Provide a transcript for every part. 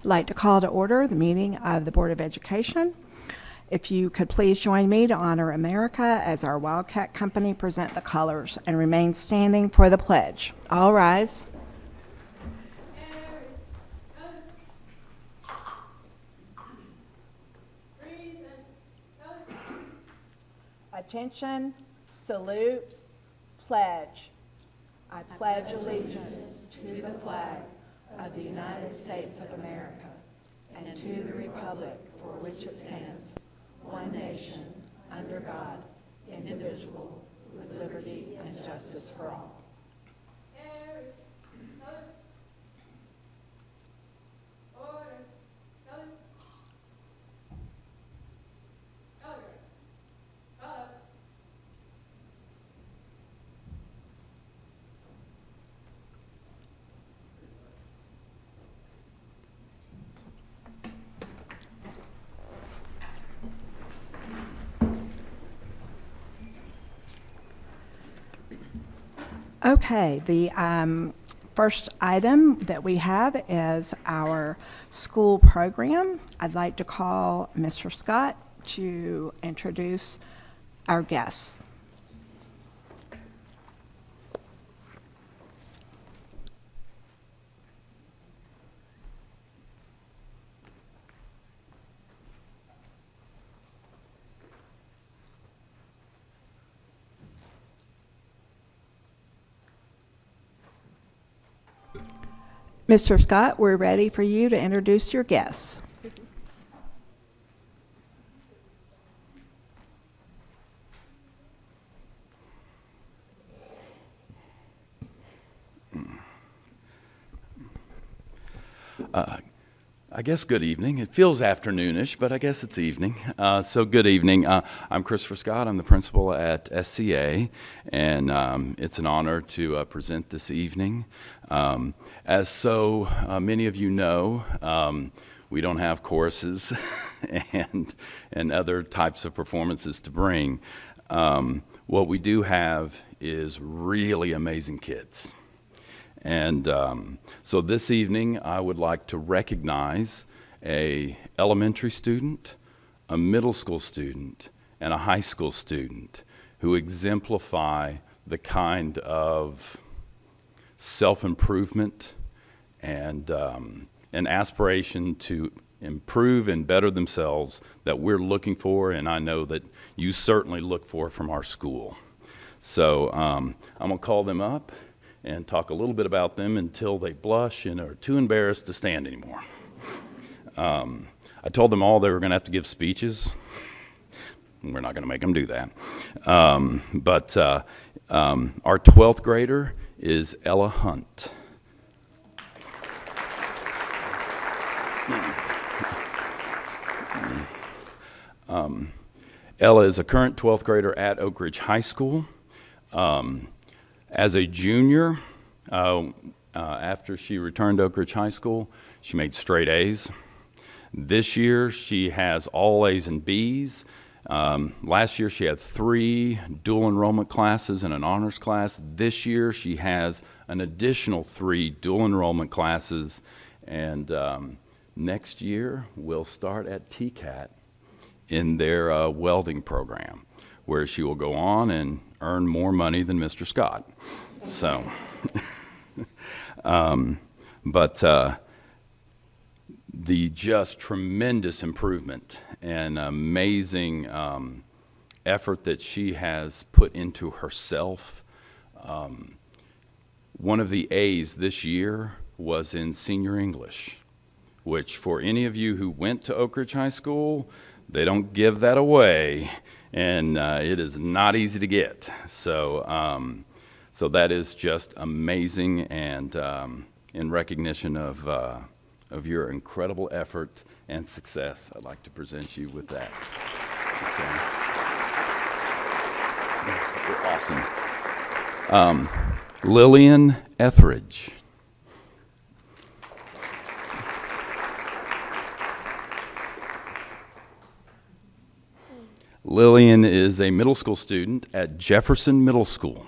I'd like to call to order the meeting of the Board of Education. If you could please join me to honor America as our Wildcat Company present the colors and remain standing for the pledge. All rise. Attention, salute, pledge. I pledge allegiance to the flag of the United States of America and to the republic for which it stands, one nation, under God, indivisible, with liberty and justice for all. Okay, the first item that we have is our school program. I'd like to call Mr. Scott to introduce our guests. Mr. Scott, we're ready for you to introduce your guests. I guess good evening. It feels afternoonish, but I guess it's evening. So good evening. I'm Christopher Scott. I'm the principal at SCA, and it's an honor to present this evening. As so many of you know, we don't have choruses and other types of performances to bring. What we do have is really amazing kids. And so this evening, I would like to recognize an elementary student, a middle school student, and a high school student who exemplify the kind of self-improvement and an aspiration to improve and better themselves that we're looking for, and I know that you certainly look for from our school. So I'm going to call them up and talk a little bit about them until they blush and are too embarrassed to stand anymore. I told them all they were going to have to give speeches. We're not going to make them do that. But our 12th grader is Ella Hunt. Ella is a current 12th grader at Oak Ridge High School. As a junior, after she returned to Oak Ridge High School, she made straight A's. This year, she has all A's and B's. Last year, she had 3 dual enrollment classes and an honors class. This year, she has an additional 3 dual enrollment classes. And next year, we'll start at TCAT in their welding program, where she will go on and earn more money than Mr. Scott. So, but the just tremendous improvement and amazing effort that she has put into herself. One of the A's this year was in senior English, which for any of you who went to Oak Ridge High School, they don't give that away. And it is not easy to get. So, so that is just amazing, and in recognition of your incredible effort and success, I'd like to present you with that. Okay. You're awesome. Lillian Etheridge. Lillian is a middle school student at Jefferson Middle School.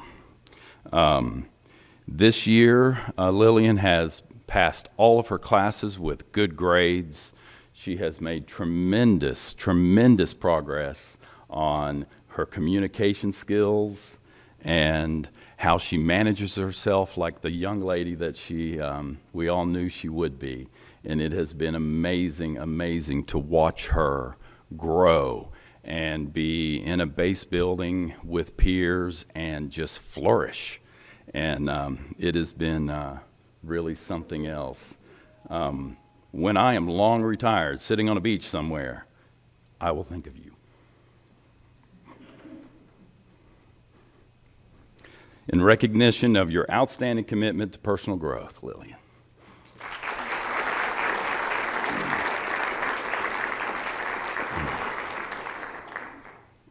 This year, Lillian has passed all of her classes with good grades. She has made tremendous, tremendous progress on her communication skills and how she manages herself like the young lady that we all knew she would be. And it has been amazing, amazing to watch her grow and be in a base building with peers and just flourish. And it has been really something else. When I am long retired, sitting on a beach somewhere, I will think of you. In recognition of your outstanding commitment to personal growth, Lillian.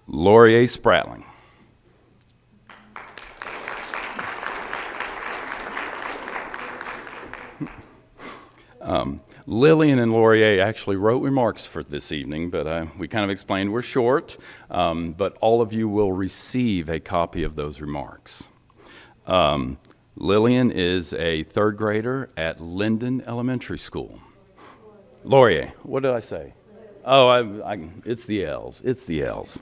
Laurier Spratling. Lillian and Laurier actually wrote remarks for this evening, but we kind of explained we're short, but all of you will receive a copy of those remarks. Lillian is a third grader at Linden Elementary School. Laurier, what did I say? Oh, it's the L's. It's the L's.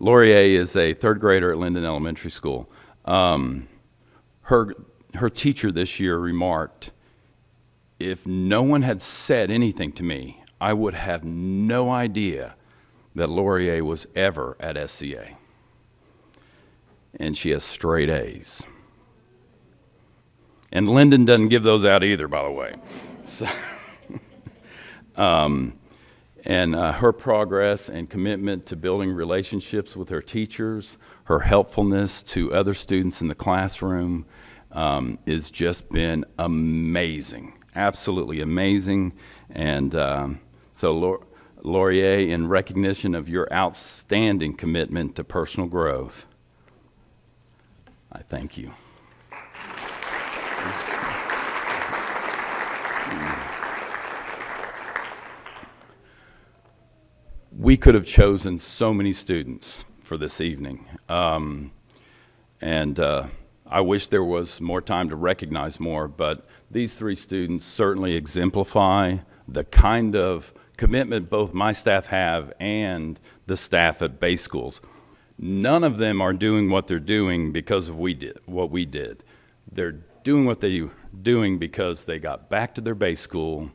Laurier is a third grader at Linden Elementary School. Her teacher this year remarked, "If no one had said anything to me, I would have no idea that Laurier was ever at SCA." And she has straight A's. And Linden doesn't give those out either, by the way. So, her progress and commitment to building relationships with her teachers, her helpfulness to other students in the classroom has just been amazing, absolutely amazing. And so Laurier, in recognition of your outstanding commitment to personal growth, I thank you. We could have chosen so many students for this evening. I wish there was more time to recognize more, but these three students certainly exemplify the kind of commitment both my staff have and the staff at base schools. None of them are doing what they're doing because of what we did. They're doing what they're doing because they got back to their base school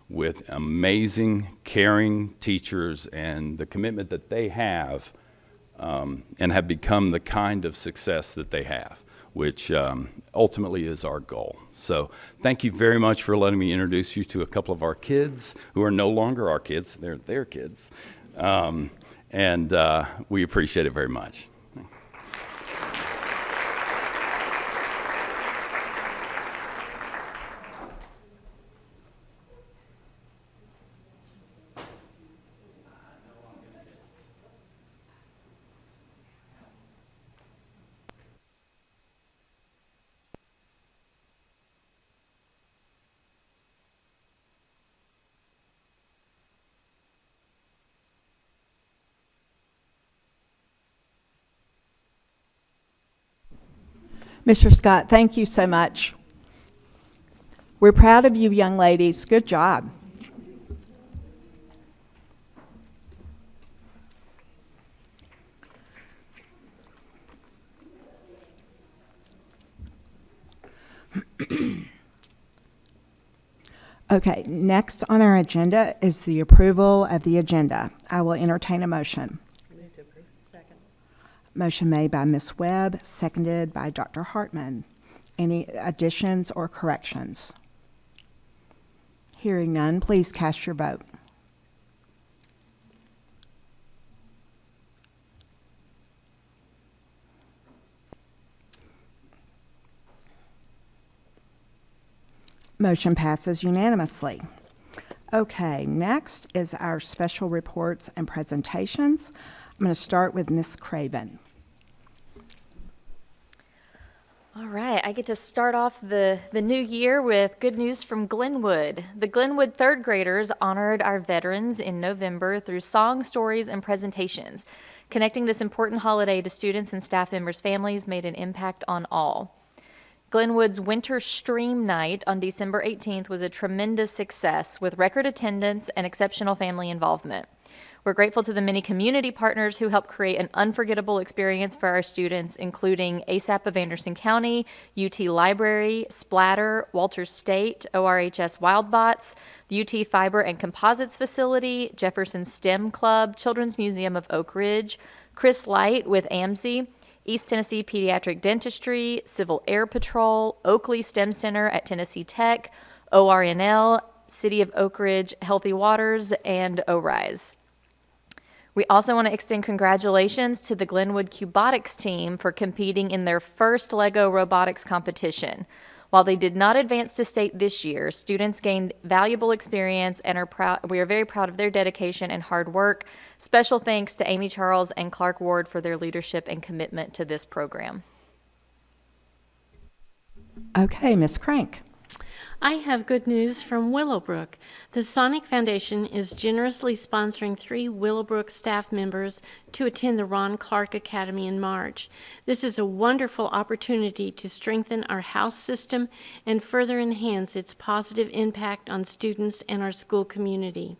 with amazing, caring teachers and the commitment that they have, and have become the kind of success that they have, which ultimately is our goal. So thank you very much for letting me introduce you to a couple of our kids who are no longer our kids, they're their kids. And we appreciate it very much. Mr. Scott, thank you so much. We're proud of you, young ladies. Good job. Okay, next on our agenda is the approval of the agenda. I will entertain a motion. Move to approve. Second. Motion made by Ms. Webb, seconded by Dr. Hartman. Any additions or corrections? Hearing none, please cast your vote. Motion passes unanimously. Okay, next is our special reports and presentations. I'm going to start with Ms. Craven. All right, I get to start off the new year with good news from Glenwood. The Glenwood third graders honored our veterans in November through song, stories, and presentations. Connecting this important holiday to students and staff members' families made an impact on all. Glenwood's Winter Stream Night on December 18th was a tremendous success with record attendance and exceptional family involvement. We're grateful to the many community partners who helped create an unforgettable experience for our students, including ASAP of Anderson County, UT Library, Splatter, Walters State, ORHS Wildbots, the UT Fiber and Composites Facility, Jefferson STEM Club, Children's Museum of Oak Ridge, Chris Light with AMSI, East Tennessee Pediatric Dentistry, Civil Air Patrol, Oakley STEM Center at Tennessee Tech, ORNL, City of Oak Ridge, Healthy Waters, and ORISE. We also want to extend congratulations to the Glenwood Cubotics team for competing in their first LEGO robotics competition. While they did not advance to state this year, students gained valuable experience and we are very proud of their dedication and hard work. Special thanks to Amy Charles and Clark Ward for their leadership and commitment to this program. Okay, Ms. Crank. I have good news from Willowbrook. The Sonic Foundation is generously sponsoring 3 Willowbrook staff members to attend the Ron Clark Academy in March. This is a wonderful opportunity to strengthen our house system and further enhance its positive impact on students and our school community.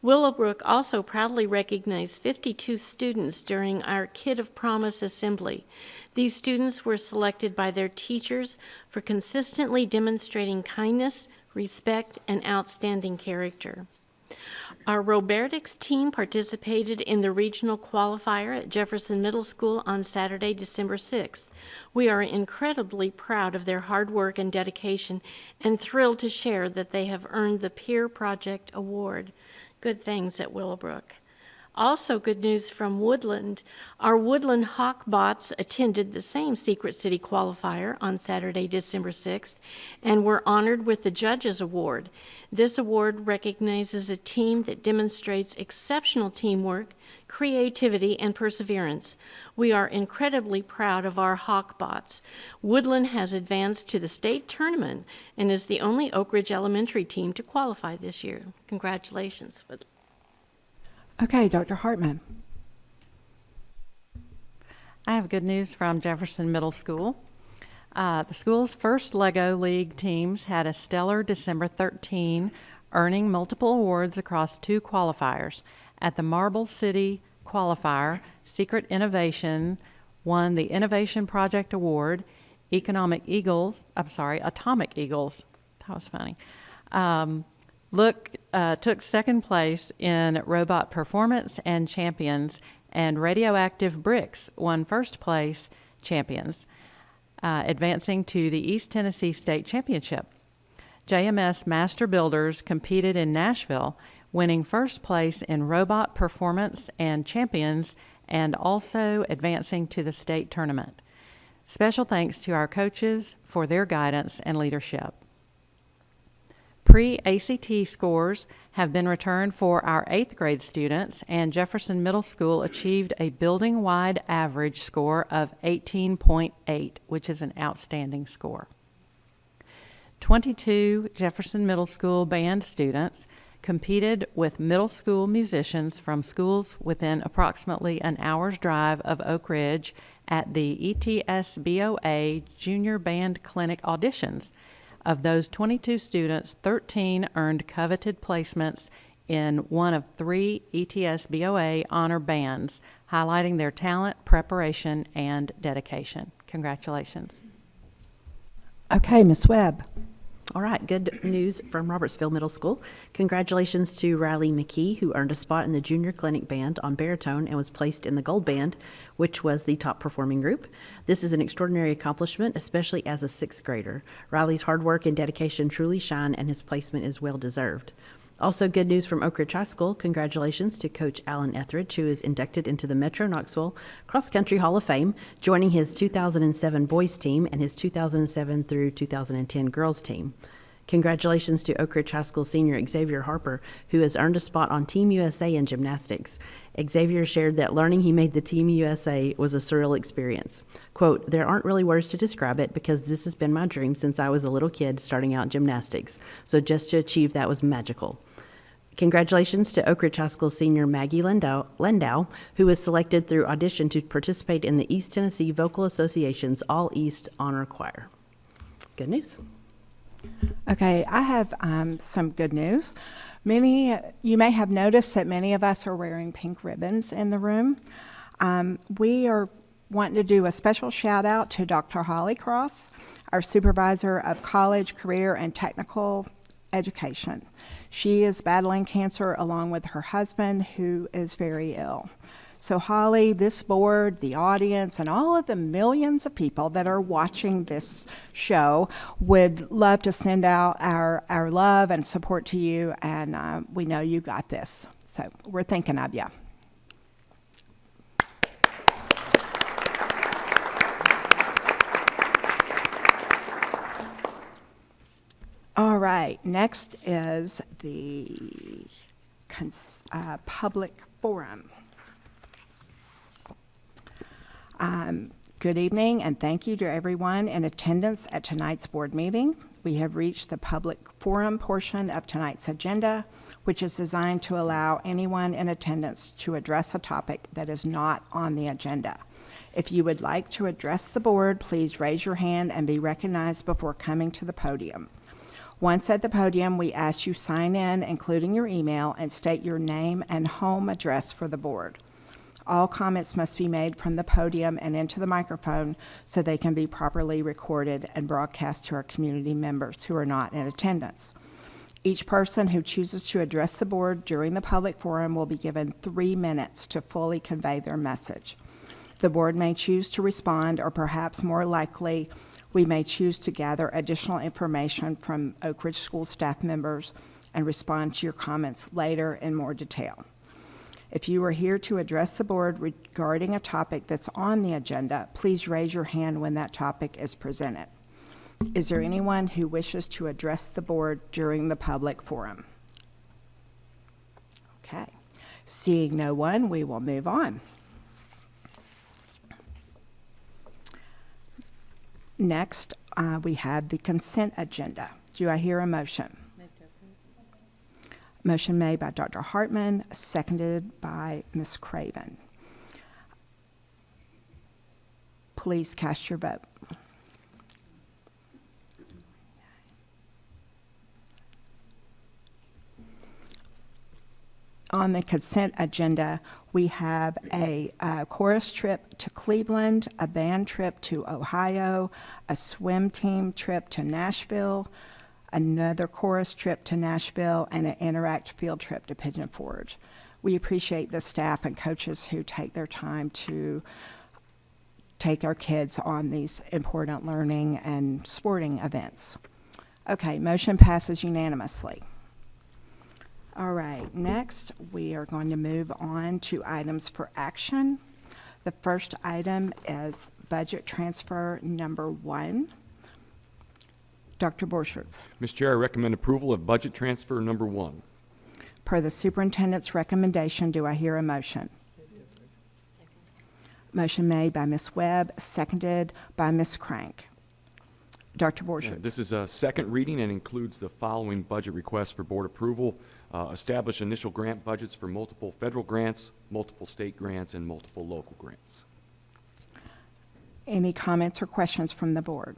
Willowbrook also proudly recognized 52 students during our Kid of Promise assembly. These students were selected by their teachers for consistently demonstrating kindness, respect, and outstanding character. Our robotics team participated in the regional qualifier at Jefferson Middle School on Saturday, December 6th. We are incredibly proud of their hard work and dedication and thrilled to share that they have earned the Peer Project Award. Good things at Willowbrook. Also good news from Woodland. Our Woodland Hawkbots attended the same Secret City qualifier on Saturday, December 6th, and were honored with the Judges Award. This award recognizes a team that demonstrates exceptional teamwork, creativity, and perseverance. We are incredibly proud of our Hawkbots. Woodland has advanced to the state tournament and is the only Oak Ridge Elementary team to qualify this year. Congratulations, Woodland. Okay, Dr. Hartman. I have good news from Jefferson Middle School. The school's first LEGO League teams had a stellar December 13, earning multiple awards across 2 qualifiers. At the Marble City qualifier, Secret Innovation won the Innovation Project Award. Atomic Eagles, that was funny, took second place in Robot Performance and Champions, and Radioactive Bricks won first place champions, advancing to the East Tennessee State Championship. JMS Master Builders competed in Nashville, winning first place in Robot Performance and Champions, and also advancing to the state tournament. Special thanks to our coaches for their guidance and leadership. Pre-ACT scores have been returned for our 8th grade students, and Jefferson Middle School achieved a building-wide average score of 18.8, which is an outstanding score. 22 Jefferson Middle School band students competed with middle school musicians from schools within approximately an hour's drive of Oak Ridge at the ETSBOA Junior Band Clinic auditions. Of those 22 students, 13 earned coveted placements in one of 3 ETSBOA honor bands, highlighting their talent, preparation, and dedication. Congratulations. Okay, Ms. Webb. All right, good news from Robertsville Middle School. Congratulations to Riley McKee, who earned a spot in the Junior Clinic Band on baritone and was placed in the Gold Band, which was the top performing group. This is an extraordinary accomplishment, especially as a 6th grader. Riley's hard work and dedication truly shine, and his placement is well deserved. Also, good news from Oak Ridge High School. Congratulations to Coach Alan Etheridge, who is inducted into the Metro Knoxville Cross Country Hall of Fame, joining his 2007 boys team and his 2007 through 2010 girls team. Congratulations to Oak Ridge High School senior Xavier Harper, who has earned a spot on Team USA in gymnastics. Xavier shared that learning he made the Team USA was a surreal experience. Quote, "There aren't really words to describe it because this has been my dream since I was a little kid starting out gymnastics. So just to achieve that was magical." Congratulations to Oak Ridge High School senior Maggie Lendow, who was selected through audition to participate in the East Tennessee Vocal Association's All East Honor Choir. Good news. Okay, I have some good news. You may have noticed that many of us are wearing pink ribbons in the room. We are wanting to do a special shout out to Dr. Holly Cross, our supervisor of college, career, and technical education. She is battling cancer along with her husband, who is very ill. So Holly, this board, the audience, and all of the millions of people that are watching this show would love to send out our love and support to you, and we know you got this. So we're thinking of you. All right, next is the public forum. Good evening, and thank you to everyone in attendance at tonight's board meeting. We have reached the public forum portion of tonight's agenda, which is designed to allow anyone in attendance to address a topic that is not on the agenda. If you would like to address the board, please raise your hand and be recognized before coming to the podium. Once at the podium, we ask you sign in, including your email, and state your name and home address for the board. All comments must be made from the podium and into the microphone so they can be properly recorded and broadcast to our community members who are not in attendance. Each person who chooses to address the board during the public forum will be given 3 minutes to fully convey their message. The board may choose to respond, or perhaps more likely, we may choose to gather additional information from Oak Ridge School staff members and respond to your comments later in more detail. If you are here to address the board regarding a topic that's on the agenda, please raise your hand when that topic is presented. Is there anyone who wishes to address the board during the public forum? Okay. Seeing no one, we will move on. Next, we have the consent agenda. Do I hear a motion? Motion made by Dr. Hartman, seconded by Ms. Craven. Please cast your vote. On the consent agenda, we have a chorus trip to Cleveland, a band trip to Ohio, a swim team trip to Nashville, another chorus trip to Nashville, and an Interact field trip to Pigeon Forge. We appreciate the staff and coaches who take their time to take our kids on these important learning and sporting events. Okay, motion passes unanimously. All right, next we are going to move on to items for action. The first item is budget transfer number 1. Dr. Borchers. Mr. Chair, I recommend approval of budget transfer number 1. Per the superintendent's recommendation, do I hear a motion? Motion made by Ms. Webb, seconded by Ms. Crank. Dr. Borchers. This is a second reading and includes the following budget requests for board approval. Establish initial grant budgets for multiple federal grants, multiple state grants, and multiple local grants. Any comments or questions from the board?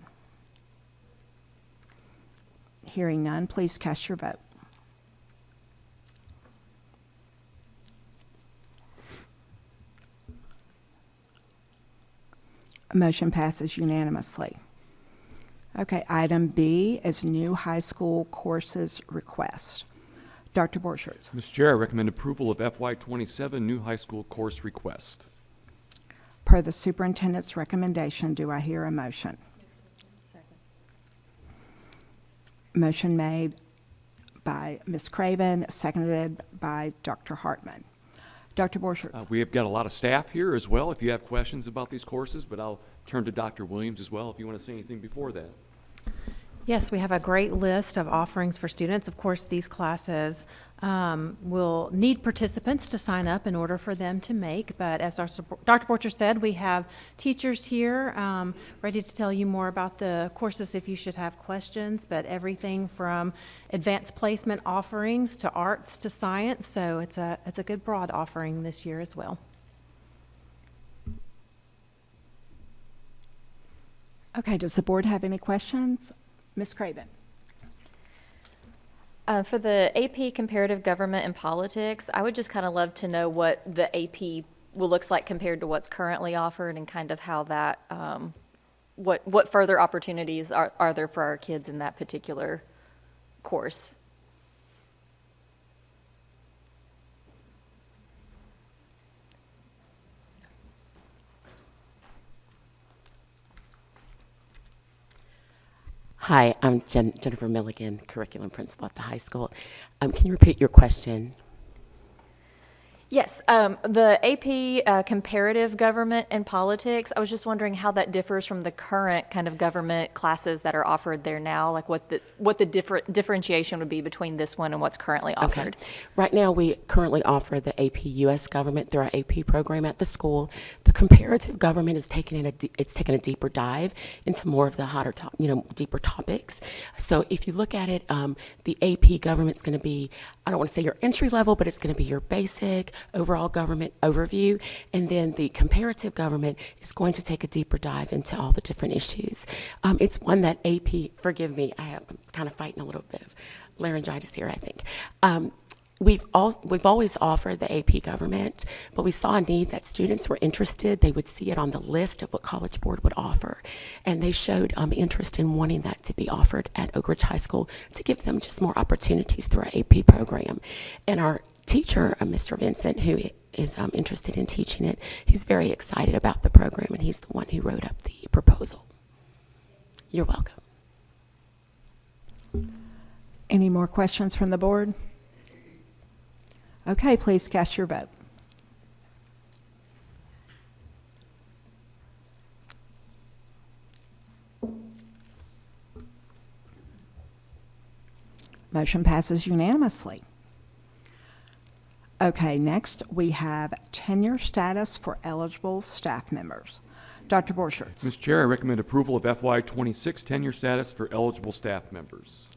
Hearing none, please cast your vote. Motion passes unanimously. Okay, item B is new high school courses request. Dr. Borchers. Mr. Chair, I recommend approval of FY27 new high school course request. Per the superintendent's recommendation, do I hear a motion? Motion made by Ms. Craven, seconded by Dr. Hartman. Dr. Borchers. We have got a lot of staff here as well if you have questions about these courses, but I'll turn to Dr. Williams as well if you want to say anything before that. Yes, we have a great list of offerings for students. Of course, these classes will need participants to sign up in order for them to make, but as Dr. Borcher said, we have teachers here ready to tell you more about the courses if you should have questions, but everything from advanced placement offerings to arts to science, so it's a good broad offering this year as well. Okay, does the board have any questions Ms. Craven. For the AP Comparative Government and Politics, I would just kind of love to know what the AP looks like compared to what's currently offered and kind of how that, what further opportunities are there for our kids in that particular course? Hi, I'm Jennifer Milligan, curriculum principal at the high school. Can you repeat your question? Yes, the AP Comparative Government and Politics, I was just wondering how that differs from the current kind of government classes that are offered there now, like what the differentiation would be between this one and what's currently offered. Okay. Right now, we currently offer the AP US Government through our AP program at the school. The comparative government is taking a deeper dive into more of the hotter deeper topics. So if you look at it, the AP Government's going to be, I don't want to say your entry level, but it's going to be your basic overall government overview, and then the comparative government is going to take a deeper dive into all the different issues. It's one that AP, forgive me, I'm kind of fighting a little bit of laryngitis here, I think. We've always offered the AP government, but we saw a need that students were interested. They would see it on the list of what College Board would offer, and they showed interest in wanting that to be offered at Oak Ridge High School to give them just more opportunities through our AP program. And our teacher, Mr. Vincent, who is interested in teaching it, he's very excited about the program, and he's the one who wrote up the proposal. You're welcome. Any more questions from the board? Okay, please cast your vote. Motion passes unanimously. Okay, next we have tenure status for eligible staff members. Dr. Borchert. Mr. Chair, I recommend approval of FY26 tenure status for eligible staff members.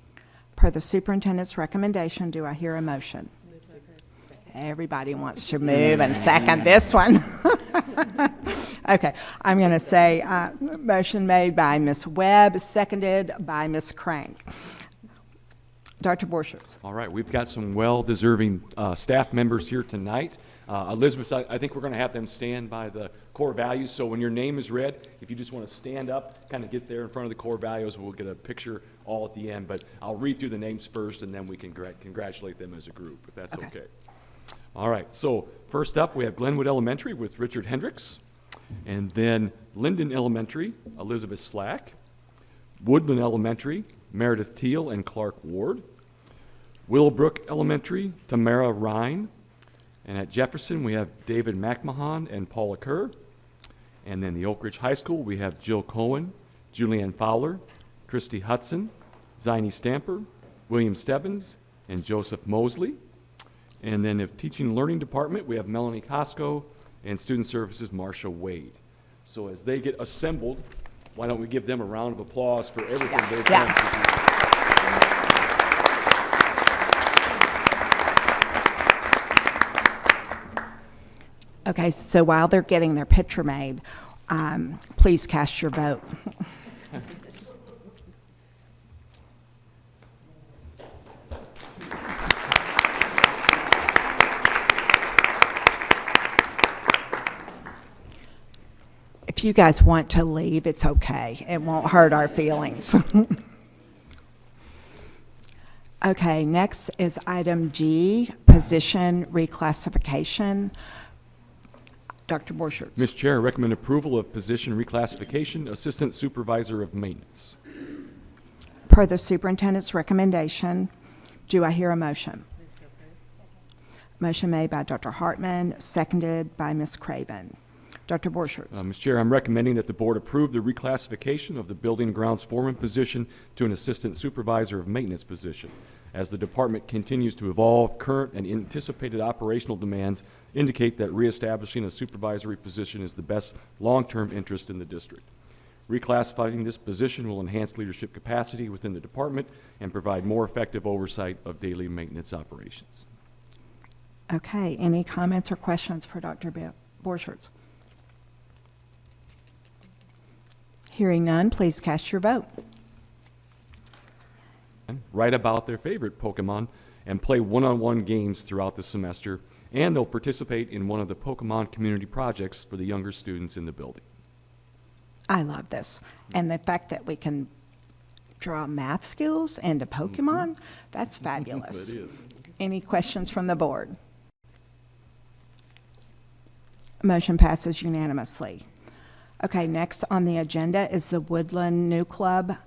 Per the superintendent's recommendation, do I hear a motion? Everybody wants to move and second this one. Okay, I'm going to say motion made by Ms. Webb, seconded by Ms. Crank. Dr. Borchert. All right, we've got some well-deserving staff members here tonight. Elizabeth, I think we're going to have them stand by the core values. So when your name is read, if you just want to stand up, kind of get there in front of the core values, we'll get a picture all at the end. But I'll read through the names first, and then we can congratulate them as a group, if that's okay. All right, so first up, we have Glenwood Elementary with Richard Hendricks, and then Linden Elementary, Elizabeth Slack, Woodland Elementary, Meredith Teal and Clark Ward, Willowbrook Elementary, Tamara Ryan, and at Jefferson, we have David McMahon and Paula Kerr, and then the Oak Ridge High School, we have Jill Cohen, Julianne Fowler, Christy Hudson, Ziny Stamper, William Stebbins, and Joseph Mosley. And then the Teaching and Learning Department, we have Melanie Costco, and Student Services, Marsha Wade. So as they get assembled, why don't we give them a round of applause for everything they've done. Okay, so while they're getting their picture made, please cast your vote. If you guys want to leave, it's okay. It won't hurt our feelings. Okay, next is item G, position reclassification. Dr. Borchert. Mr. Chair, I recommend approval of position reclassification, Assistant Supervisor of Maintenance. Per the superintendent's recommendation, do I hear a motion? Motion made by Dr. Hartman, seconded by Ms. Craven. Dr. Borchert. Mr. Chair, I'm recommending that the board approve the reclassification of the Building and Grounds Foreman position to an Assistant Supervisor of Maintenance position. As the department continues to evolve, current and anticipated operational demands indicate that reestablishing a supervisory position is the best long-term interest in the district. Reclassifying this position will enhance leadership capacity within the department and provide more effective oversight of daily maintenance operations. Okay, any comments or questions for Dr. Borchert? Hearing none, please cast your vote. write about their favorite Pokemon, and play one-on-one games throughout the semester. And they'll participate in one of the Pokemon community projects for the younger students in the building. I love this. And the fact that we can draw math skills into Pokemon, that's fabulous. It is. Any questions from the board? Motion passes unanimously. Okay, next on the agenda is the Woodland New Club,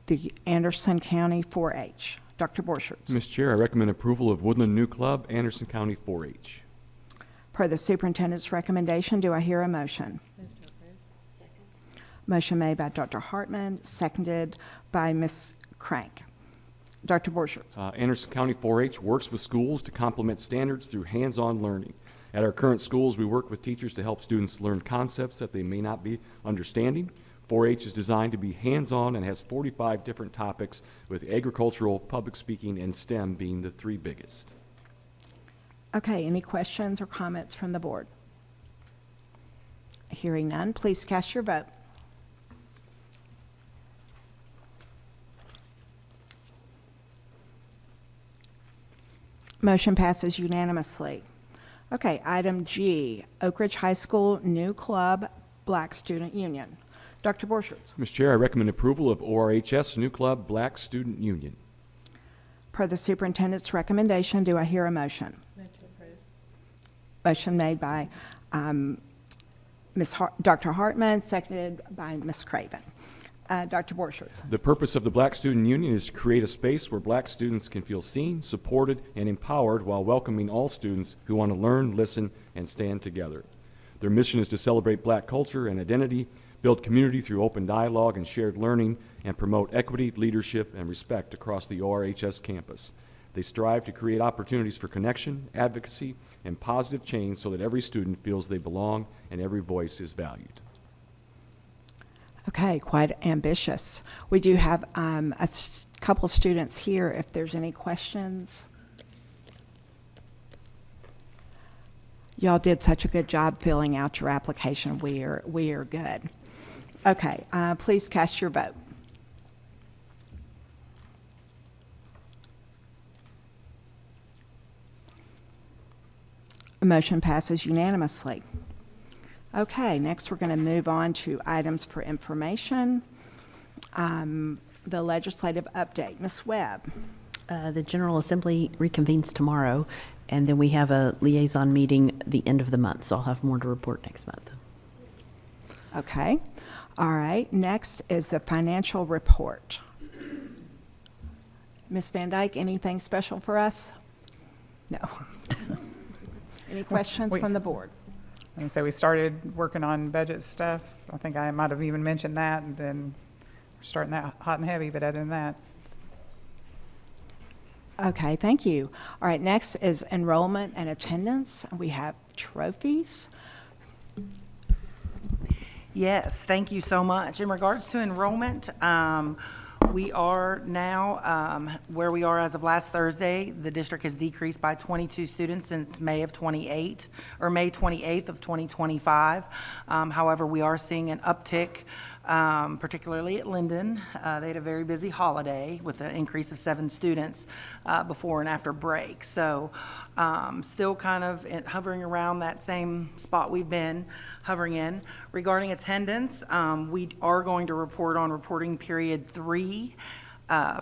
the Anderson County 4-H. Dr. Borchert. Ms. Chair, I recommend approval of Woodland New Club, Anderson County 4-H. Per the superintendent's recommendation, do I hear a motion? Motion made by Dr. Hartman, seconded by Ms. Crank. Dr. Borchert. Anderson County 4-H works with schools to complement standards through hands-on learning. At our current schools, we work with teachers to help students learn concepts that they may not be understanding. 4-H is designed to be hands-on and has 45 different topics, with agricultural, public speaking, and STEM being the three biggest. Okay, any questions or comments from the board? Hearing none, please cast your vote. Motion passes unanimously. Okay, item G, Oak Ridge High School New Club Black Student Union. Dr. Borchert. Mr. Chair, I recommend approval of ORHS New Club Black Student Union. Per the superintendent's recommendation, do I hear a motion? Motion made by Dr. Hartman, seconded by Ms. Craven. Dr. Borchert. The purpose of the Black Student Union is to create a space where black students can feel seen, supported, and empowered while welcoming all students who want to learn, listen, and stand together. Their mission is to celebrate black culture and identity, build community through open dialogue and shared learning, and promote equity, leadership, and respect across the ORHS campus. They strive to create opportunities for connection, advocacy, and positive change so that every student feels they belong and every voice is valued. Okay, quite ambitious. We do have couple students here if there's any questions. Y'all did such a good job filling out your application. We are good. Okay, please cast your vote. Motion passes unanimously. Okay, next we're going to move on to items for information. The legislative update. Ms. Webb. The General Assembly reconvenes tomorrow, and then we have a liaison meeting the end of the month, so I'll have more to report next month. Okay. All right. Next is the financial report. Ms. Van Dyke, anything special for us? No. Any questions from the board? And so we started working on budget stuff. I think I might have even mentioned that, and then we're starting that hot and heavy, but other than that. Okay, thank you. All right, next is enrollment and attendance. We have trophies. Yes, thank you so much. In regards to enrollment, we are now where we are as of last Thursday. The district has decreased by 22 students since May 28th of 2025. However, we are seeing an uptick, particularly at Linden. They had a very busy holiday with an increase of 7 students before and after break. So still kind of hovering around that same spot we've been hovering in. Regarding attendance, we are going to report on reporting period 3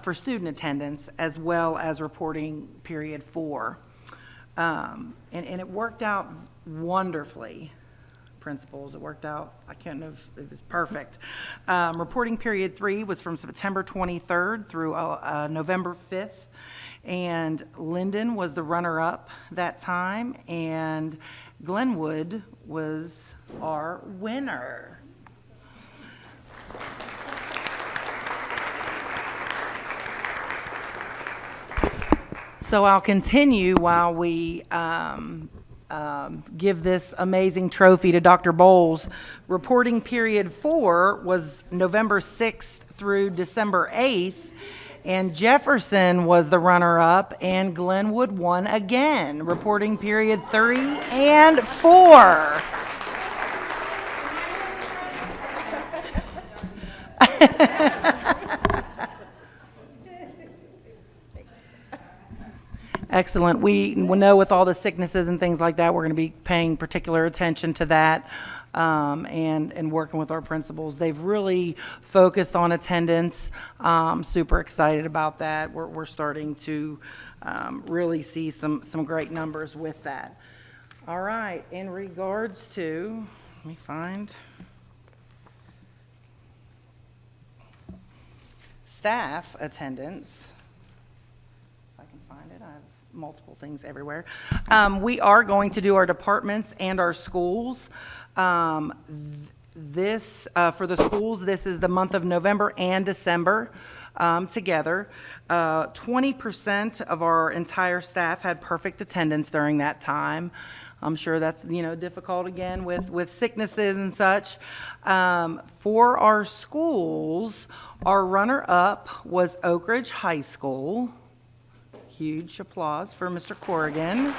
for student attendance, as well as reporting period 4. And it worked out wonderfully. Principals, it worked out, it was perfect. Reporting period 3 was from September 23rd through November 5th, and Linden was the runner-up that time, and Glenwood was our winner. So I'll continue while we give this amazing trophy to Dr. Bowles. Reporting period 4 was November 6th through December 8th, and Jefferson was the runner-up, and Glenwood won again. Reporting period 3 and 4. Excellent. We know with all the sicknesses and things like that, we're going to be paying particular attention to that, and working with our principals. They've really focused on attendance. Super excited about that. We're starting to really see some great numbers with that. All right, in regards to, let me find staff attendance. If I can find it, I have multiple things everywhere. We are going to do our departments and our schools. This, for the schools, this is the month of November and December together. 20% of our entire staff had perfect attendance during that time. I'm sure that's, difficult again with sicknesses and such. For our schools, our runner-up was Oak Ridge High School. Huge applause for Mr. Corrigan.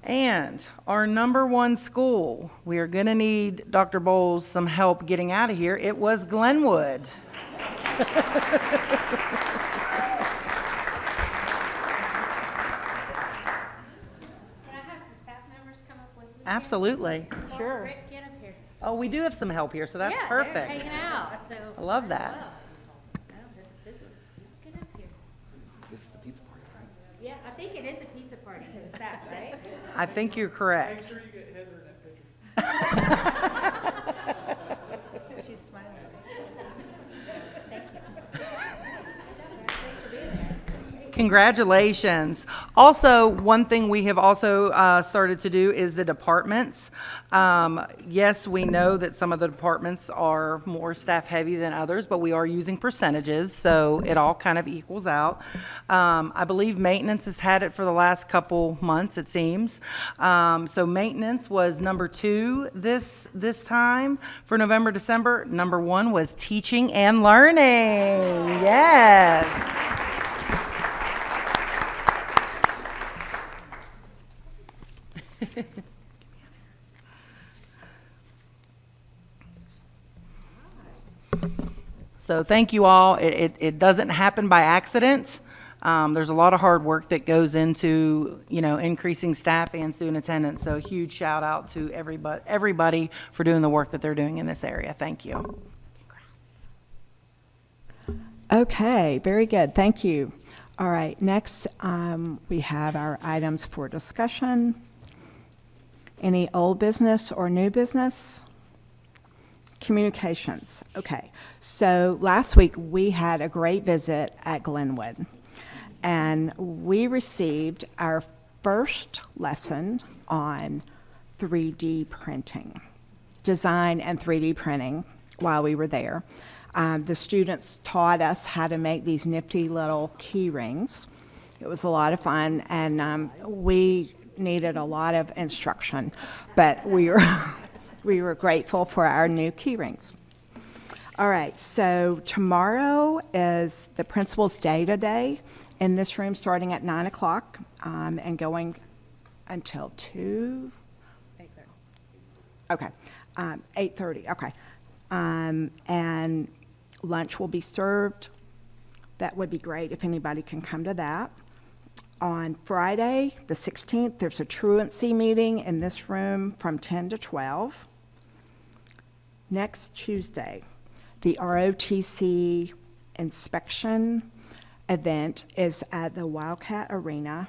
And our number one school, we are going to need Dr. Bowles some help getting out of here. It was Glenwood. Absolutely. Sure. Rick, get up here. Oh, we do have some help here, so that's Yeah, perfect. they're hanging out, so. I love that. Get up here. This is a pizza party, right? Yeah, I think it is a pizza party for the staff, right? I think you're correct. Make sure you get Heather in that picture. She's smiling. Congratulations. Also, one thing we have also started to do is the departments. Yes, we know that some of the departments are more staff-heavy than others, but we are using percentages, so it all kind of equals out. I believe maintenance has had it for the last couple months, it seems. So maintenance was number 2 this time for November, December. Number 1 was teaching and learning. Yes. So thank you all. It doesn't happen by accident. There's a lot of hard work that goes into, increasing staff and student attendance. So huge shout out to everybody for doing the work that they're doing in this area. Thank you. Okay, very good. Thank you. All right, next we have our items for discussion. Any old business or new business? Communications. Okay, so last week we had a great visit at Glenwood, and we received our first lesson on 3D printing, design and 3D printing while we were there. The students taught us how to make these nifty little key rings. It was a lot of fun, and we needed a lot of instruction, but we were grateful for our new key rings. All right, so tomorrow is the principal's day today in this room, starting at 9 o'clock and going until 2? 8:30. Okay, 8:30, okay. And lunch will be served. That would be great if anybody can come to that. On Friday, the 16th, there's a truancy meeting in this room from 10 to 12. Next Tuesday, the ROTC inspection event is at the Wildcat Arena.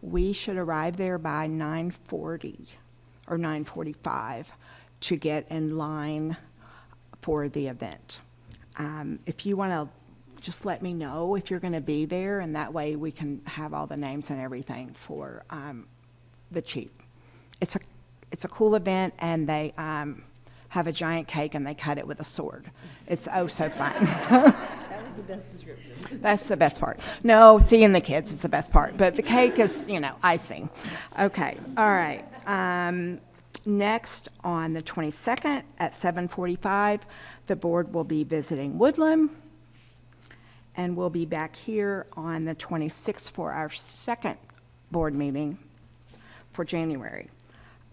We should arrive there by 9:40 or 9:45 to get in line for the event. If you want to just let me know if you're going to be there, and that way we can have all the names and everything for the chief. It's a cool event, and they have a giant cake and they cut it with a sword. It's oh so fun. That was the best description. That's the best part. No, seeing the kids is the best part, but the cake is, icing. Okay, all right. Next, on the 22nd at 7:45, the board will be visiting Woodland, and we'll be back here on the 26th for our second board meeting for January.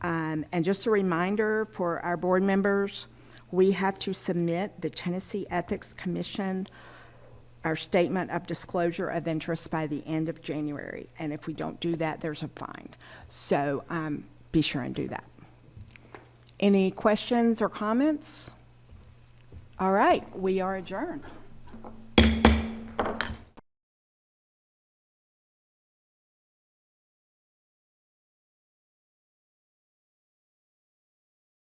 And just a reminder for our board members, we have to submit the Tennessee Ethics Commission our statement of disclosure of interest by the end of January. And if we don't do that, there's a fine. So be sure and do that. Any questions or comments? All right, we are adjourned.